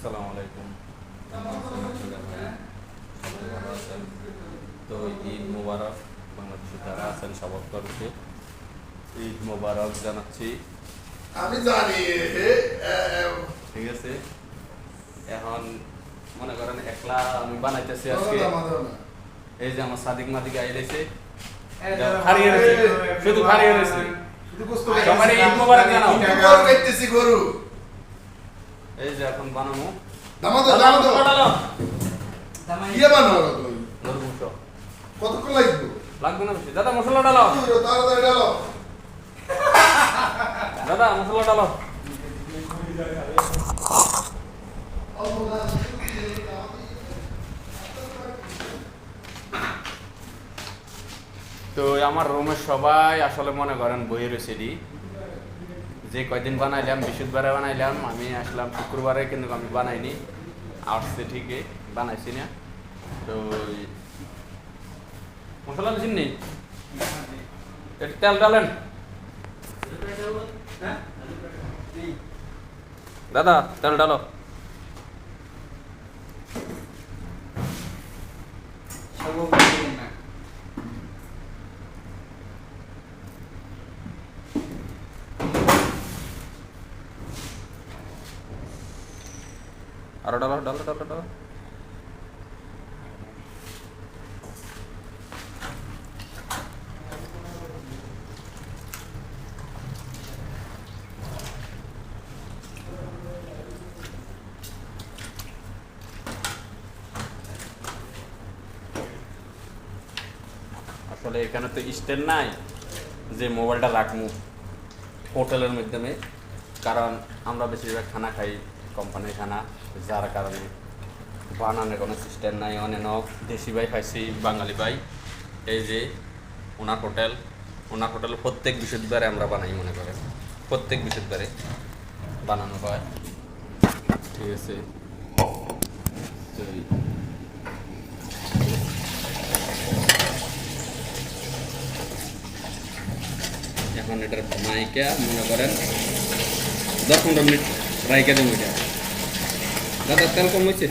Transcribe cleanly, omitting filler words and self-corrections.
আসসালামু আলাইকুম। কেমন আছেন আপনারা ভাই? সবাই ভালো আছেন? তো ঈদ মোবারক। বাংলাদেশে যারা আছেন সবাইকে ঈদ মোবারক জানাচ্ছি। আমি জানি ঠিক আছে, এখন মনে করেন একলা আমি বানাইতেছি আজকে। এই যে আমার সাদিক মাদিক আইলেছে, হারিয়ে গেছে, শুধু হারিয়ে গেছে। সবাই ঈদ মোবারক জানাও। গরু এই যে এখন বানাবো দামাদো কি বানাও তুমি গরু মাংস। কতক্ষণ লাগবে লাগবে না বেশি। দাদা মশলা ডালো, তাড়াতাড়ি ডালো দাদা মশলা ডালো। তো আমার রুমের সবাই আসলে মনে করেন বইয়ে রয়েছে যে কয়দিন বানাইলাম, বৃহস্পতিবারে বানাইলাম, আমি আসলাম শুক্রবারে, কিন্তু আমি বানাইনি, আসছে ঠিকই বানাইছি না। তো মশলা বেশি নেই, একটু তেল ডালেন দাদা, তেল ডালো। আরো ডালো ডালো ডালো ডালো। আসলে এখানে তো স্ট্যান্ড নাই যে মোবাইলটা রাখবো হোটেলের মাধ্যমে, কারণ আমরা বেশিরভাগ খানা খাই কোম্পানির খানা, যার কারণে বানানোর কোনো সিস্টেম নাই। অনেক দেশি ভাই খাইছি, বাঙালি ভাই। এই যে ওনার হোটেল প্রত্যেক বৃহস্পতিবারে আমরা বানাই, মনে করেন প্রত্যেক বৃহস্পতিবারে বানানো হয়। ঠিক আছে, এখন এটার মাইকা মনে করেন 10-15 মিনিট রাইকা দেবো। এটা দাদা তেল কম হয়েছে।